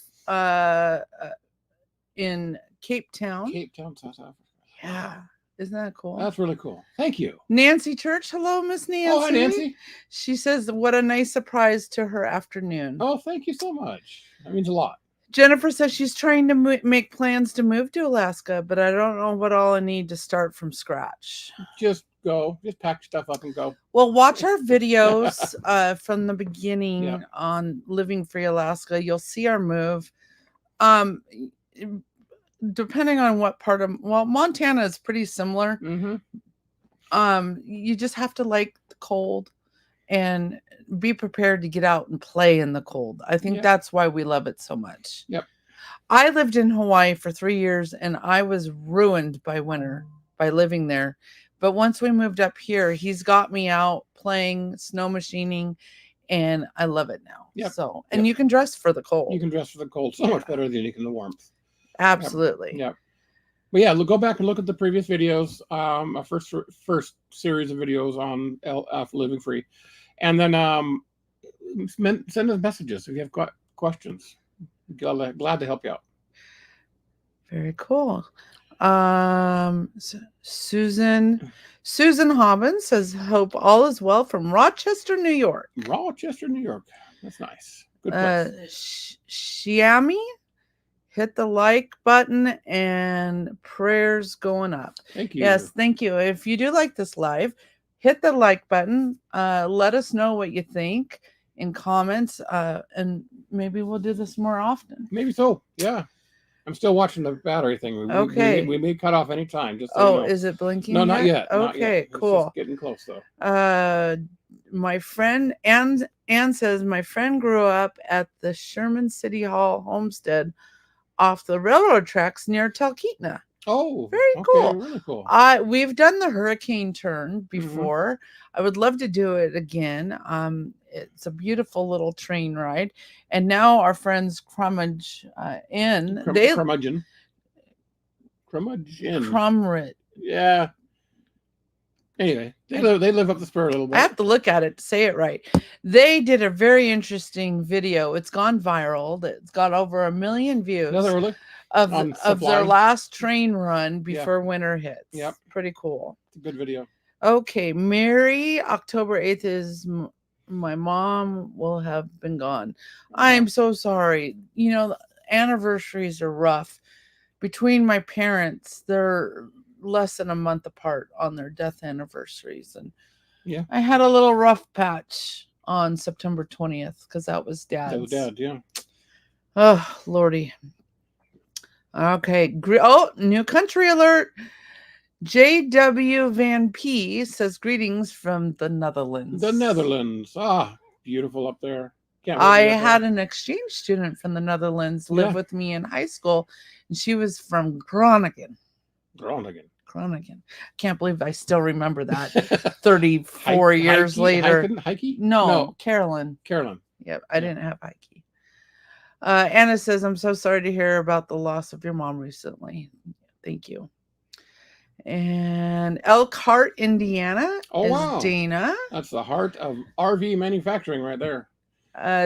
S1: in Cape Town.
S2: Cape Town, South Africa.
S1: Yeah. Isn't that cool?
S2: That's really cool. Thank you.
S1: Nancy Church. Hello, Miss Nancy.
S2: Oh, hi, Nancy.
S1: She says, what a nice surprise to her afternoon.
S2: Oh, thank you so much. That means a lot.
S1: Jennifer says she's trying to make plans to move to Alaska, but I don't know what all I need to start from scratch.
S2: Just go. Just pack stuff up and go.
S1: Well, watch our videos from the beginning on Living Free Alaska. You'll see our move. Depending on what part of Montana is pretty similar.
S2: Mm-hmm.
S1: You just have to like the cold and be prepared to get out and play in the cold. I think that's why we love it so much.
S2: Yep.
S1: I lived in Hawaii for 3 years and I was ruined by winter by living there. But once we moved up here, he's got me out playing snow machining and I love it now.
S2: Yep.
S1: So, and you can dress for the cold.
S2: You can dress for the cold so much better than you can the warmth.
S1: Absolutely.
S2: Yep. But yeah, go back and look at the previous videos. Our first series of videos on Living Free. And then send us messages if you have questions. Glad to help you out.
S1: Very cool. Susan Hobbins says, hope all is well from Rochester, New York.
S2: Rochester, New York. That's nice. Good place.
S1: Shiami, hit the like button and prayers going up.
S2: Thank you.
S1: Yes, thank you. If you do like this live, hit the like button. Let us know what you think in comments, and maybe we'll do this more often.
S2: Maybe so. Yeah. I'm still watching the battery thing.
S1: Okay.
S2: We may cut off anytime. Just so you know.
S1: Is it blinking?
S2: No, not yet.
S1: Okay,
S2: not yet.
S1: cool.
S2: It's just getting close though.
S1: My friend Ann says my friend grew up at the Sherman City Hall homestead off the railroad tracks near Talkeetna.
S2: Oh,
S1: very cool.
S2: Really cool.
S1: We've done the hurricane turn before. Mm-hmm. I would love to do it again. It's a beautiful little train ride. And now our friends Crumage Inn.
S2: Crumage Inn.
S1: Crumrit.
S2: Yeah. Anyway, they live up the spur a little bit.
S1: I have to look at it to say it right. They did a very interesting video. It's gone viral. It's got over 1 million views.
S2: No, really?
S1: Of their last train run before winter hits.
S2: Yep.
S1: Pretty cool.
S2: It's a good video.
S1: Okay. Mary, October 8th is my mom will have been gone. I am so sorry. You know, anniversaries are rough. Between my parents, they're less than a month apart on their death anniversaries. And
S2: yeah,
S1: I had a little rough patch on September 20th because that was Dad's.
S2: That was Dad, yeah.
S1: Oh, Lordy. Okay. New country alert. J.W. Van P says greetings from the Netherlands.
S2: The Netherlands. Beautiful up there.
S1: I had an exchange student from the Netherlands live with me in high school, and she was from Groningen. Can't believe I still remember that 34 years later.
S2: Heike?
S1: No, Carolyn. Yep, I didn't have Heike. Anna says, I'm so sorry to hear about the loss of your mom recently. Thank you. And Elkhart, Indiana is Dana.
S2: That's the heart of RV manufacturing right there.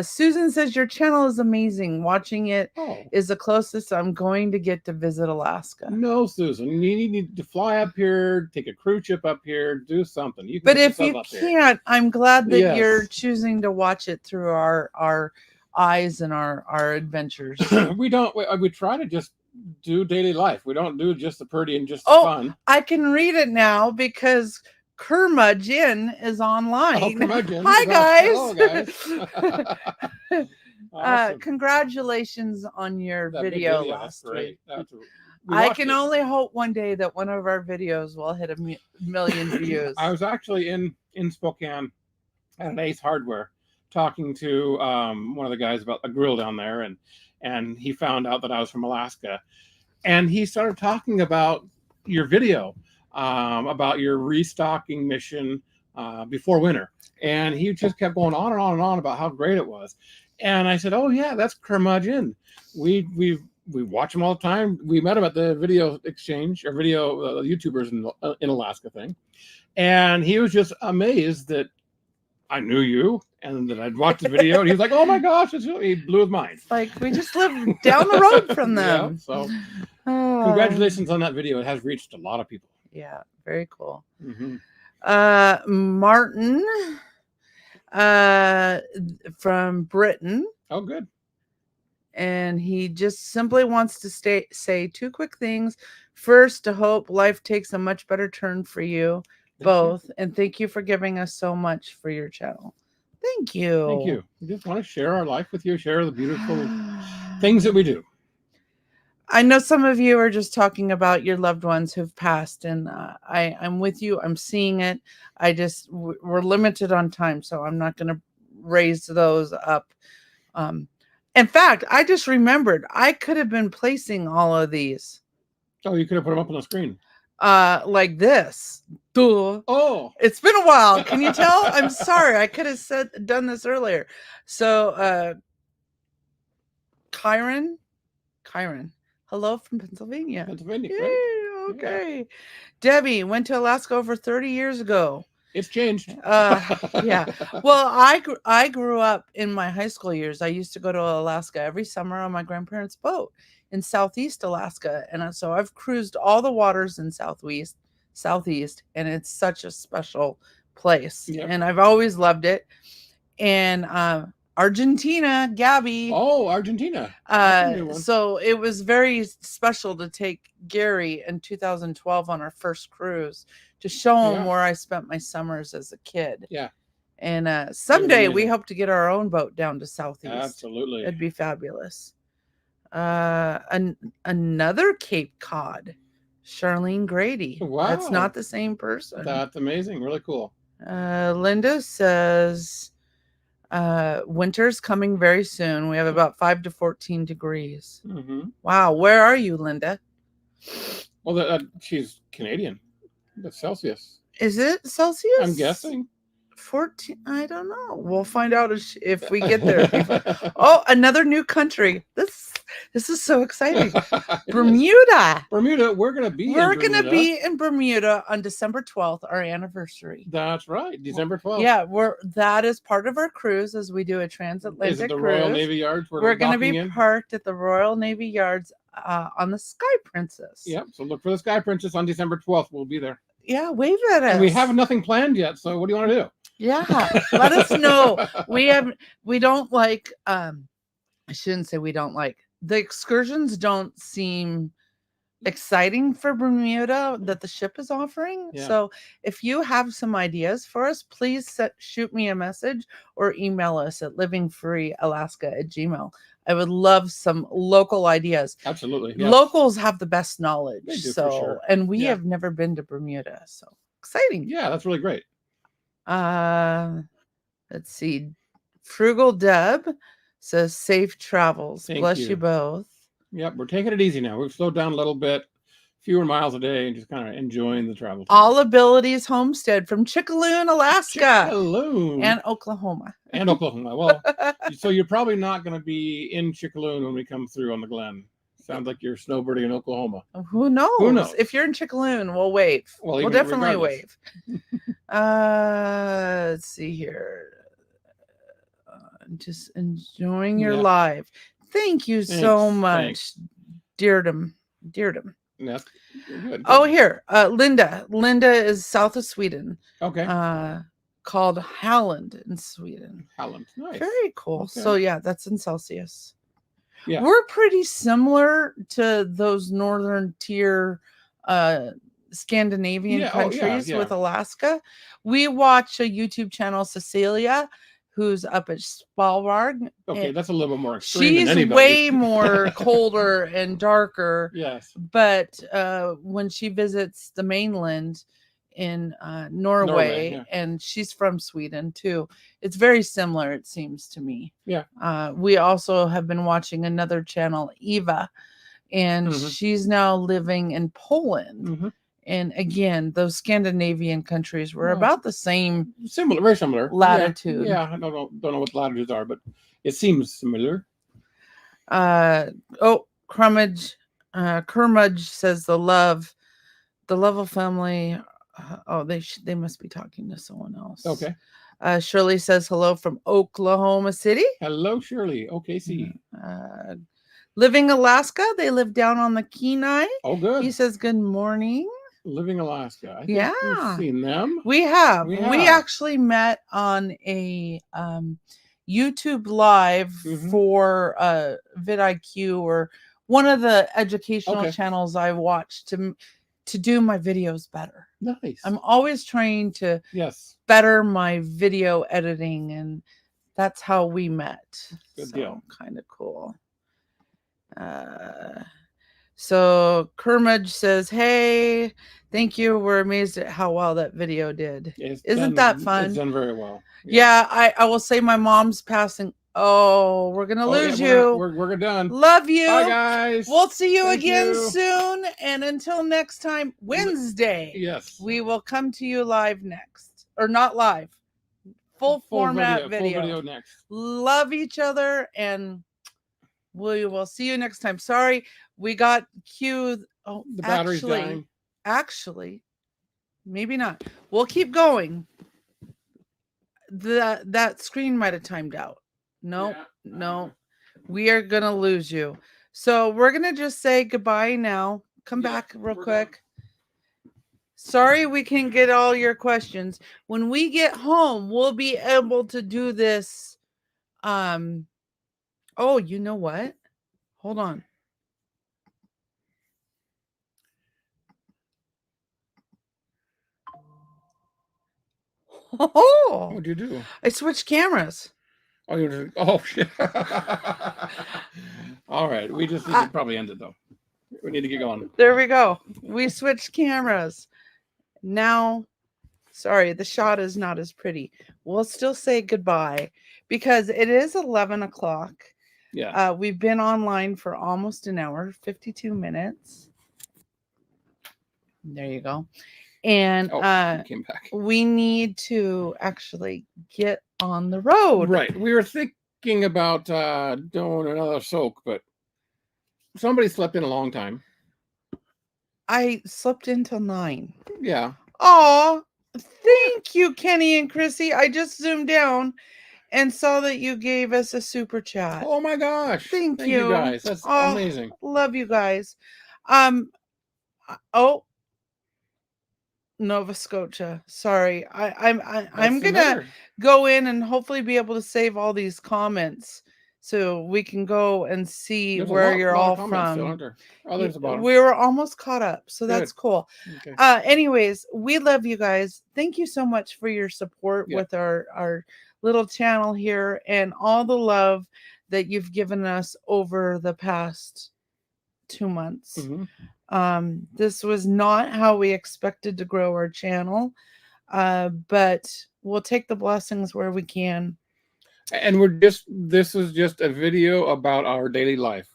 S1: Susan says, your channel is amazing. Watching it is the closest I'm going to get to visit Alaska.
S2: No, Susan, you need to fly up here, take a cruise ship up here, do something. You can
S1: but if you can't, I'm glad that you're choosing to watch it through our eyes and our adventures.
S2: We try to just do daily life. We don't do just the pretty and just the fun.
S1: I can read it now because Curmudgeon is online. Hi guys.
S2: Hello, guys.
S1: Awesome. Congratulations on your video last week. I can only hope one day that one of our videos will hit a million views.
S2: I was actually in Spokane at an Ace Hardware talking to one of the guys about a grill down there, and he found out that I was from Alaska, and he started talking about your video, about your restocking mission before winter, and he just kept going on and on and on about how great it was. And I said, "Oh yeah, that's Curmudgeon. We watch him all the time. We met him at the video exchange or video YouTubers in Alaska thing, and he was just amazed that I knew you and that I'd watched the video. And he was like, "Oh my gosh!" He blew his mind.
S1: It's like we just live down the road from them.
S2: Yeah, so congratulations on that video. It has reached a lot of people.
S1: Yeah, very cool.
S2: Mm-hmm.
S1: Martin from Britain.
S2: Oh, good.
S1: And he just simply wants to say two quick things. First, to hope life takes a much better turn for you both. And thank you for giving us so much for your channel. Thank you.
S2: Thank you. We just want to share our life with you, share the beautiful things that we do.
S1: I know some of you are just talking about your loved ones who've passed, and I'm with you. I'm seeing it. We're limited on time, so I'm not going to raise those up. In fact, I just remembered I could have been placing all of these.
S2: Oh, you could have put them up on the screen.
S1: Like this. Duh.
S2: Oh,
S1: it's been a while. Can you tell? I'm sorry. I could have done this earlier. So, Kyron. Hello from Pennsylvania.
S2: Pennsylvania.
S1: Yay,
S2: right?
S1: Okay. Yeah. Debbie went to Alaska over 30 years ago.
S2: It's changed.
S1: Yeah. Well, I grew up in my high school years. I used to go to Alaska every summer on my grandparents' boat in Southeast Alaska. And so I've cruised all the waters in Southeast, and it's such a special place. Yep. And I've always loved it. And Argentina, Gabby.
S2: Oh, Argentina.
S1: So it was very special to take Gary in 2012 on our first cruise to show him where I spent my summers as a kid.
S2: Yeah.
S1: And someday we hope to get our own boat down to Southeast.
S2: Absolutely.
S1: It'd be fabulous. Another Cape Cod, Charlene Grady.
S2: Wow.
S1: That's not the same person.
S2: That's amazing. Really cool.
S1: Linda says, winter's coming very soon. We have about 5 to 14 degrees.
S2: Mm-hmm.
S1: Wow. Where are you, Linda?
S2: Well, she's Canadian. That's Celsius.
S1: Is it Celsius?
S2: I'm guessing.
S1: 14. I don't know. We'll find out if we get there. Oh, another new country. This is so exciting. Bermuda.
S2: We're going to be
S1: in Bermuda on December 12th, our anniversary.
S2: That's right. December 12th.
S1: Yeah, that is part of our cruise as we do a transatlantic
S2: Is it the
S1: cruise.
S2: Royal Navy Yards?
S1: We're going to be parked at the Royal Navy Yards on the Sky Princess.
S2: Yep. So look for the Sky Princess on December 12th. We'll be there.
S1: Yeah, wave at us.
S2: And we have nothing planned yet. So what do you want to do?
S1: Yeah, let us know. We don't like, I shouldn't say we don't like, the excursions don't seem exciting for Bermuda that the ship is offering. Yeah. So if you have some ideas for us, please shoot me a message or email us at livingfreealaska@gmail.com. I would love some local ideas.
S2: Absolutely. Yeah.
S1: Locals have the best knowledge.
S2: They do, for sure.
S1: And we have never been to Bermuda. So exciting.
S2: Yeah, that's really great.
S1: Let's see. Frugal Deb says safe travels. Bless you both.
S2: Yep, we're taking it easy now. We've slowed down a little bit, fewer miles a day, and just kind of enjoying the travel.
S1: All Abilities Homestead from Chickaloon, Alaska.
S2: Chickaloon.
S1: And Oklahoma.
S2: Well, so you're probably not going to be in Chickaloon when we come through on the Glen. Sounds like you're snowbirding in Oklahoma.
S1: Who knows? If you're in Chickaloon, we'll wave. We'll definitely wave. Let's see here. Just enjoying your live. Thank you so much, Deardum.
S2: That's good.
S1: Oh, here, Linda. Linda is south of Sweden.
S2: Okay.
S1: Called Halland in Sweden.
S2: Halland, nice.
S1: Very cool. Okay. So yeah, that's in Celsius.
S2: Yeah,
S1: we're pretty similar to those northern tier Scandinavian countries with Alaska. We watch a YouTube channel, Cecilia, who's up at Svalbard.
S2: Okay, that's a little bit more extreme
S1: She's
S2: than anybody.
S1: way more colder and darker.
S2: Yes.
S1: But when she visits the mainland in Norway,
S2: yeah.
S1: and she's from Sweden too, it's very similar, it seems to me.
S2: Yeah.
S1: We also have been watching another channel, Eva, and she's now living in Poland. And again, those Scandinavian countries were about the same,
S2: similar, very similar
S1: latitude.
S2: Yeah, I don't know what the latitudes are, but it seems similar.
S1: Kermudge says the Lovell family. They must be talking to someone else.
S2: Okay.
S1: Shirley says hello from Oklahoma City.
S2: Hello, Shirley. OKC.
S1: Living Alaska. They live down on the Kenai.
S2: Oh, good.
S1: He says good morning.
S2: Living Alaska. I think we've seen them.
S1: We have. We actually met on a YouTube live for vidIQ, or one of the educational channels I watched to do my videos better.
S2: Nice.
S1: I'm always trying to better my video editing, and that's how we met.
S2: Good deal.
S1: Kind of cool. So Kermudge says, hey, thank you. We're amazed at how well that video did. Isn't that fun?
S2: It's done very well.
S1: Yeah, I will say my mom's passing. Oh, we're going to lose you.
S2: We're done.
S1: Love you.
S2: Bye, guys.
S1: We'll see you again soon. And until next time, Wednesday.
S2: Yes.
S1: We will come to you live next. Or not live. Full format video.
S2: Full video next.
S1: Love each other, and we will see you next time. Sorry, we got Q. Oh,
S2: the battery's dying.
S1: Actually, maybe not. We'll keep going. That screen might have timed out. No, we are gonna lose you. So we're gonna just say goodbye now. Come back real quick. Sorry we can't get all your questions. When we get home, we'll be able to do this. Oh, you know what? Hold on. Oh,
S2: what'd you do?
S1: I switched cameras.
S2: Oh, shit. All right. We just need to probably end it, though. We need to get going.
S1: There we go. We switched cameras. Now, sorry, the shot is not as pretty. We'll still say goodbye because it is 11 o'clock.
S2: Yeah.
S1: We've been online for almost an hour, 52 minutes. There you go. And
S2: came back.
S1: We need to actually get on the road.
S2: Right. We were thinking about doing another soak, but somebody slept in a long time.
S1: I slept in till 9.
S2: Yeah.
S1: Oh, thank you, Kenny and Chrissy. I just zoomed down and saw that you gave us a super chat.
S2: Oh my gosh.
S1: Thank you
S2: guys. That's amazing.
S1: Love you guys. Nova Scotia. Sorry. I'm gonna go in and hopefully be able to save all these comments so we can go and see where you're all from. We were almost caught up, so that's cool. Okay. Anyways, we love you guys. Thank you so much for your support with our little channel here, and all the love that you've given us over the past 2 months. This was not how we expected to grow our channel, but we'll take the blessings where we can.
S2: And this is just a video about our daily life.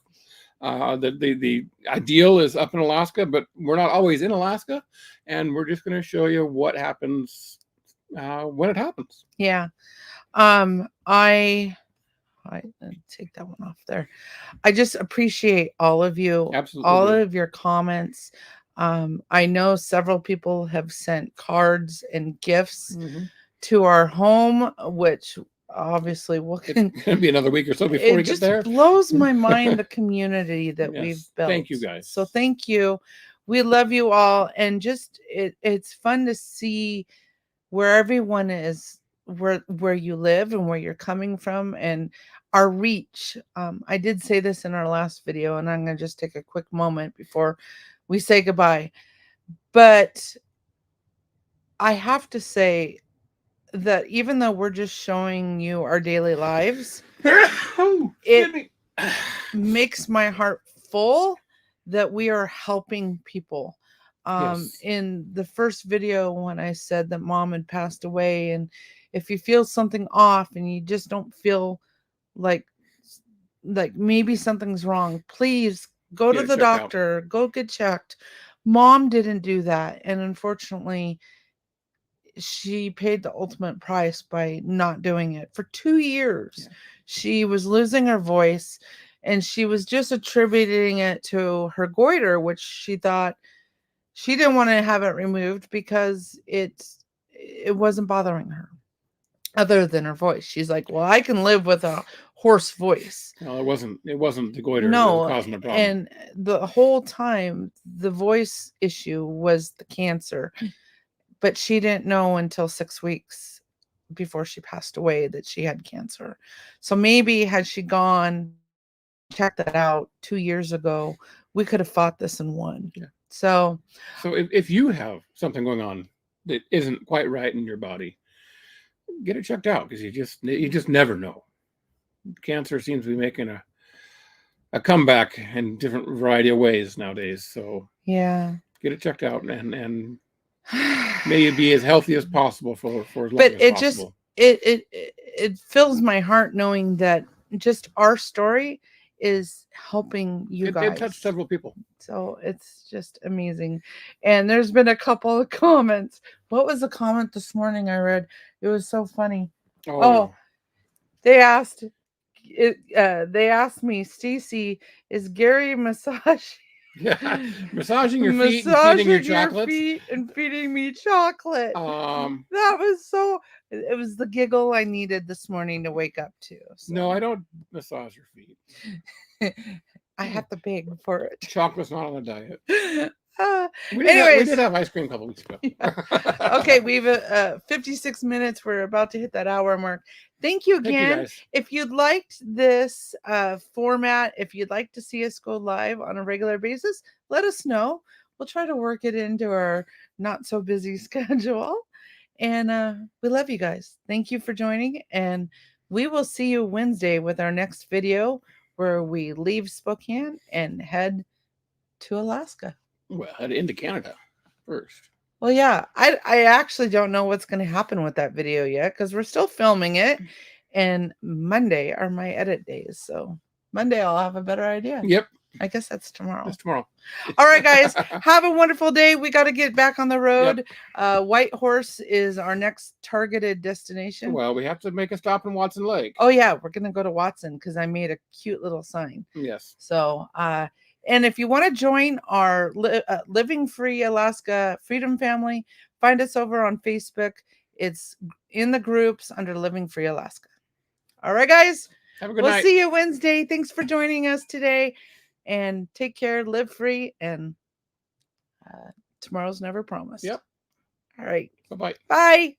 S2: The ideal is up in Alaska, but we're not always in Alaska, and we're just going to show you what happens when it happens.
S1: Yeah. I take that one off there. I just appreciate all of you.
S2: Absolutely.
S1: All of your comments. I know several people have sent cards and gifts to our home, which obviously it's
S2: gonna be another week or so before we get there.
S1: It just blows my mind, the community that we've built.
S2: Thank you guys.
S1: So thank you. We love you all, and just it's fun to see where everyone is, where you live and where you're coming from, and our reach. I did say this in our last video, and I'm going to just take a quick moment before we say goodbye. But I have to say that even though we're just showing you our daily lives,
S2: Oh,
S1: it
S2: excuse me.
S1: makes my heart full that we are helping people.
S2: Yes.
S1: In the first video, when I said that mom had passed away, and if you feel something off and you just don't feel like maybe something's wrong, please go to
S2: Get it
S1: the
S2: checked out.
S1: doctor, go get checked. Mom didn't do that, and unfortunately she paid the ultimate price by not doing it. For 2 years
S2: Yeah.
S1: she was losing her voice, and she was just attributing it to her goiter, which she thought she didn't want to have it removed because it wasn't bothering her other than her voice. She's like, well, I can live with a hoarse voice.
S2: No, it wasn't. It wasn't the goiter that was
S1: No,
S2: causing the problem.
S1: and the whole time the voice issue was the cancer, but she didn't know until 6 weeks before she passed away that she had cancer. So maybe had she gone check that out 2 years ago, we could have fought this and won.
S2: Yeah.
S1: So
S2: if you have something going on that isn't quite right in your body, get it checked out, because you just never know. Cancer seems to be making a comeback in different variety of ways nowadays. So
S1: yeah.
S2: get it checked out, and may you be as healthy as possible for as long
S1: But
S2: as
S1: it just
S2: possible.
S1: it fills my heart knowing that just our story is helping you
S2: It
S1: guys.
S2: touched several people.
S1: So it's just amazing. And there's been a couple of comments. What was the comment this morning I read? It was so funny. Oh, they asked they asked me, Stacey, is Gary
S2: Yeah, massaging your feet and feeding your chocolates.
S1: feet and feeding me chocolate. That was so. It was the giggle I needed this morning to wake up to. So.
S2: No, I don't massage your feet.
S1: I have to beg for it.
S2: Chocolate's not on the diet. We
S1: Anyways,
S2: did have ice cream a couple weeks ago.
S1: Yeah. Okay, we've 56 minutes. We're about to hit that hour mark. Thank you again.
S2: Thank you, guys.
S1: If you'd liked this format, if you'd like to see us go live on a regular basis, let us know. We'll try to work it into our not so busy schedule. And we love you guys. Thank you for joining. And we will see you Wednesday with our next video, where we leave Spokane and head to Alaska.
S2: Well, head into Canada first.
S1: Well, yeah, I actually don't know what's going to happen with that video yet, because we're still filming it, and Monday are my edit days. So Monday I'll have a better idea.
S2: Yep.
S1: I guess that's tomorrow.
S2: That's tomorrow.
S1: All right, guys, have a wonderful day. We got to get back on the road. Yep. Whitehorse is our next targeted destination.
S2: Well, we have to make a stop in Watson Lake.
S1: Oh yeah, we're going to go to Watson because I made a cute little sign.
S2: Yes.
S1: So, and if you want to join our Living Free Alaska Freedom Family, find us over on Facebook. It's in the groups under Living Free Alaska. All right, guys.
S2: Have a good night.
S1: We'll see you Wednesday. Thanks for joining us today. And take care, live free, and tomorrow's never promised.
S2: Yep.
S1: All right.
S2: Bye-bye.
S1: Bye.